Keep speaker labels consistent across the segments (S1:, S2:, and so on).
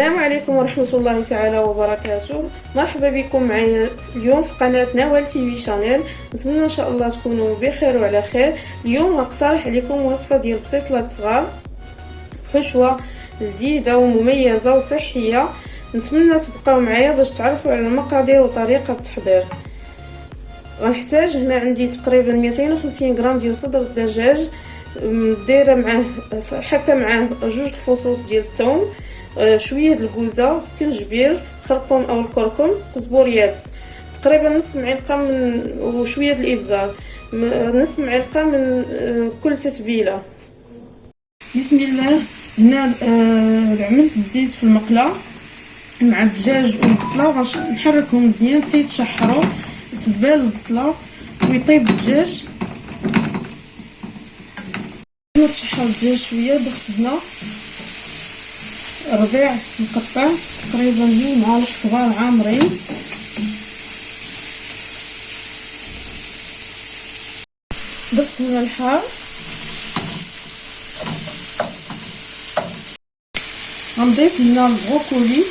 S1: السلام عليكم ورحمة الله تعالى وبركاته. مرحبا بكم معايا اليوم في قناة نوال تي في شانيل. نتمنى ان شاء الله تكونوا بخير وعلى خير. اليوم غنقترح عليكم وصفة ديال بسيطلات صغار بحشوة لذيذة ومميزة وصحية. نتمنى تبقاو معايا باش تعرفوا على المقادير وطريقة التحضير. غنحتاج هنا عندي تقريبا 250 غرام ديال صدر الدجاج، دايره معاه حكه معاه جوج الفصوص ديال الثوم، شويه الكوزه، سكنجبير، خرقوم او الكركم، كزبور يابس، تقريبا نص معلقه من وشويه الابزار، نص معلقه من كل تتبيله. بسم الله. هنا عملت الزيت في المقله مع الدجاج والبصله، غنحركهم مزيان حتى يتشحروا، تدبال البصله ويطيب الدجاج. تشحر الدجاج شويه ضفت هنا ربيع مقطع تقريبا 2 معالق كبار عامرين، ضفت هنا الحار، غنضيف هنا البروكولي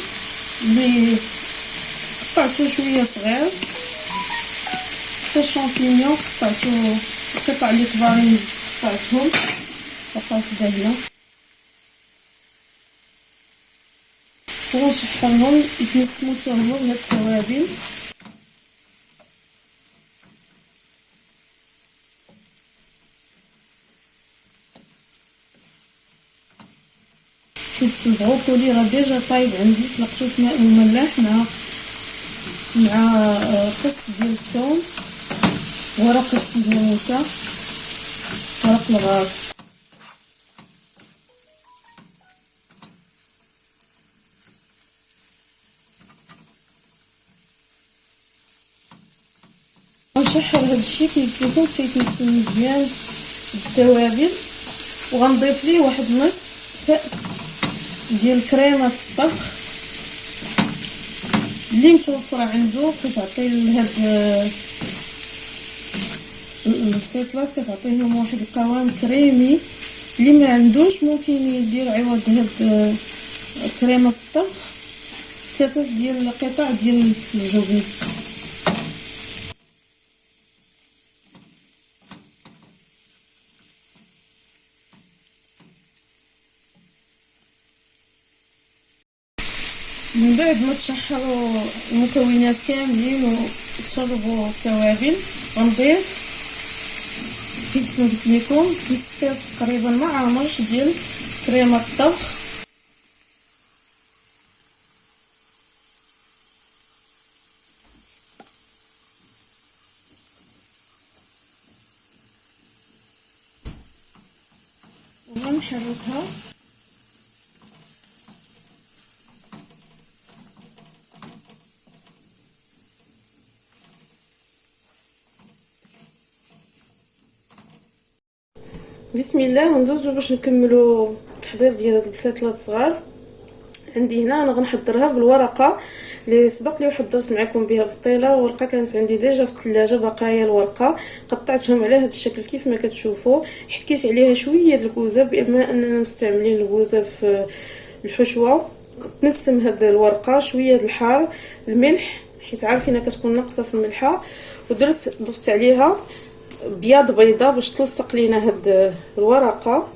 S1: اللي قطعته شويه صغير، حتى الشامبينيون قطعته قطع اللي كبارين قطعتهم بقاو كدا هنا، ونشحرهم يتنسمو حتى هما من التوابل. حيت البروكولي راه ديجا طايب عندي، سلقته في ماء مملح مع فص ديال الثوم، ورقه الهريسه، ورق الغار. غنشحر هادشي كيكون حتى يتنسم مزيان بالتوابل، وغنضيف ليه واحد نصف كاس ديال كريمه الطبخ اللي متوفره عنده، كتعطي لهاد البسيطلات كتعطيهم واحد القوام كريمي. اللي ما عندوش ممكن يدير عوض هاد كريمه الطبخ كاسات ديال قطع ديال الجبن. من بعد ما تشحروا المكونات كاملين وتشربوا التوابل، غنضيف كيف ما قلت لكم نص كاس تقريبا ما عامرش ديال كريمه الطبخ، وغنحركها بسم الله. غندوزو باش نكملوا التحضير ديال هاد البسيطلات الصغار. عندي هنا انا غنحضرها بالورقه اللي سبق لي وحضرت معكم بها بسطيله، ورقه كانت عندي ديجا في الثلاجه بقايا الورقه، قطعتهم على هذا الشكل كيف ما كتشوفوا. حكيت عليها شويه الكوزه بما اننا مستعملين الكوزه في الحشوه. تنسم هاد الورقه شويه الحار، الملح حيت عارفين كتكون ناقصه في الملحه، ضفت عليها بياض بيضه باش تلصق لينا هاد الورقه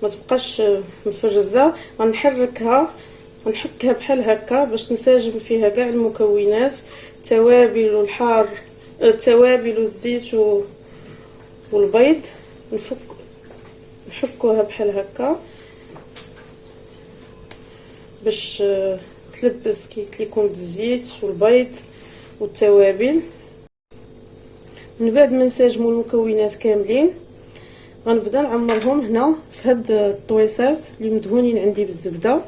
S1: ما تبقاش مفرزه. غنحركها ونحكها بحال هكا باش نساجم فيها كاع المكونات، التوابل والحار، التوابل والزيت والبيض. نحكوها بحال هكا باش تلبس كي قلت لكم بالزيت والبيض والتوابل. من بعد ما نساجموا المكونات كاملين غنبدا نعمرهم هنا في هاد الطويسات اللي مدهونين عندي بالزبده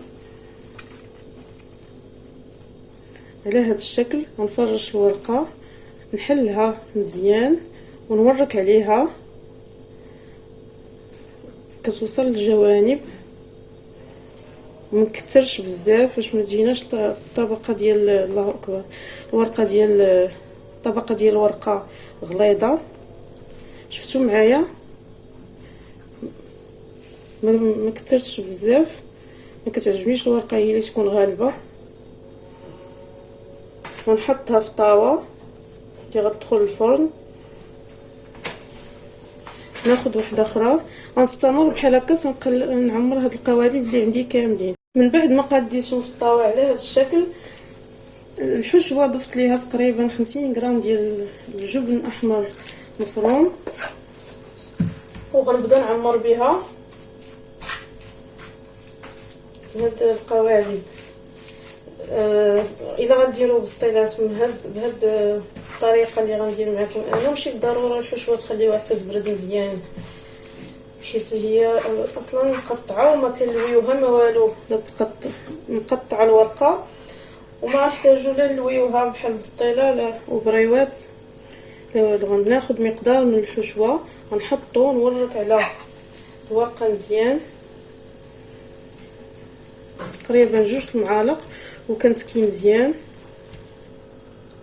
S1: على هاد الشكل. غنفرش الورقه، نحلها مزيان ونورك عليها كتوصل للجوانب، منكترش بزاف باش ما تجيناش الطبقه ديال الله اكبر الورقه ديال الطبقه ديال الورقه غليظه. شفتوا معايا ما كترتش بزاف، ما كتعجبنيش الورقه هي اللي تكون غالبه. ونحطها في طاوه اللي غتدخل الفرن. ناخذ وحده اخرى غنستمر بحال هكا، نعمر هاد القوالب اللي عندي كاملين. من بعد ما قاديتهم في الطاوه على هذا الشكل، الحشوه ضفت ليها تقريبا 50 غرام ديال الجبن احمر مفروم، وغنبدا نعمر بها هاد القوالب. الا غديروا بسطيلات بهاد الطريقه اللي غندير معكم انا، ماشي بالضروره الحشوه تخليوها حتى تبرد مزيان، حيت هي اصلا مقطعه وما كنلويوها ما والو، لا تقطع مقطعه الورقه وما نحتاجو لا نلويوها بحال البسطيله لا وبريوات لا والو. غناخذ مقدار من الحشوه غنحطو نورك على الورقه مزيان، تقريبا 2 المعالق، وكنتكي مزيان.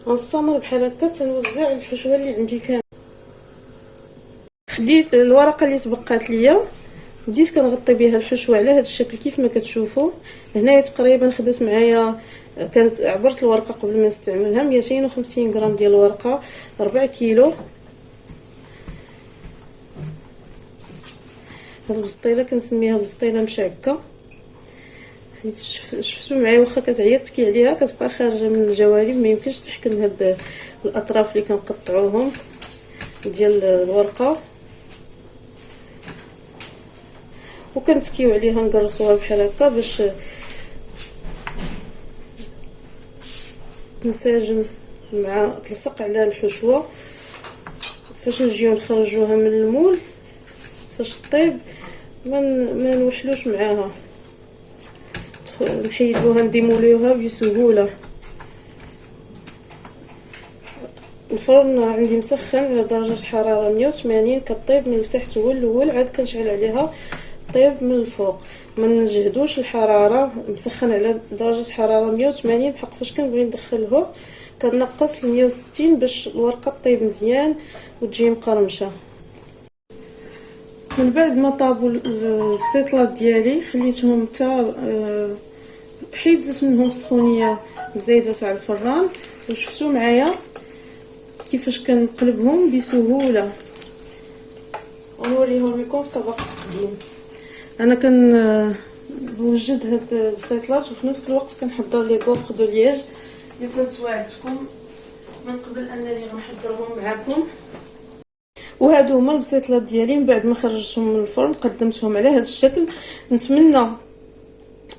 S1: غنستمر بحال هكا تنوزع الحشوه اللي عندي كامل. خديت الورقه اللي تبقات ليا بديت كنغطي بها الحشوه على هذا الشكل كيف ما كتشوفوا. هنايا تقريبا خدات معايا، كانت عبرت الورقه قبل ما نستعملها 250 غرام ديال الورقه، 4 كيلو. هاد البسطيله كنسميها بسطيله مشعكه، حيت شفتوا معايا واخا كتعيا تكي عليها كتبقى خارجه من الجوانب، ما يمكنش تحكم هاد الاطراف اللي كنقطعوهم ديال الورقه، وكنتكيو عليها نقرصوها بحال هكا باش تنسجم مع تلصق على الحشوه. فاش نجيو نخرجوها من المول فاش طيب ما نوحلوش معاها، نحيدوها نديموليوها بسهوله. الفرن عندي مسخن على درجه حراره 180، كطيب من التحت هو الاول، عاد كنشعل عليها طيب من الفوق. ما نجهدوش الحراره، مسخن على درجه حراره 180 بحق فاش كنبغي ندخله كنقص ل 160 باش الورقه طيب مزيان وتجي مقرمشه. من بعد ما طابوا البسيطلات ديالي خليتهم حتى حيدت منهم السخونيه زايده تاع الفران، وشفتوا معايا كيفاش كنقلبهم بسهوله. ونوريهم لكم في طبق التقديم. انا كنوجد هاد البسيطلات وفي نفس الوقت كنحضر لي غوفر دو لياج اللي كنت وعدتكم من قبل انني غنحضرهم معكم. وهادو هما البسيطلات ديالي من بعد ما خرجتهم من الفرن قدمتهم على هذا الشكل. نتمنى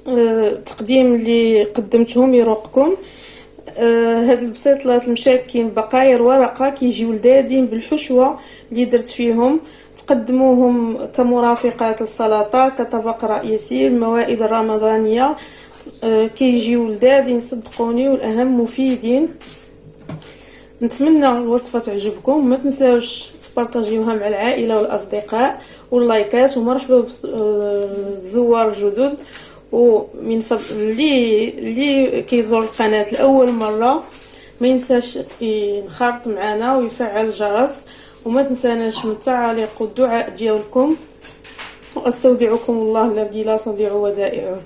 S1: التقديم اللي قدمتهم يروقكم. هاد البسيطلات المشاكين بقايا ورقه كيجيو لذاذين بالحشوه اللي درت فيهم، تقدموهم كمرافقات للسلطه كطبق رئيسي. الموائد الرمضانيه كيجيو لذاذين صدقوني، والاهم مفيدين. نتمنى الوصفه تعجبكم، ما تنساوش تبارطاجيوها مع العائله والاصدقاء، واللايكات. ومرحبا بالزوار الجدد، ومن فضل اللي كيزور القناه لاول مره ما ينساش ينخرط معنا ويفعل الجرس، وما تنساناش من التعاليق والدعاء ديالكم. واستودعكم الله الذي لا تضيع ودائعه.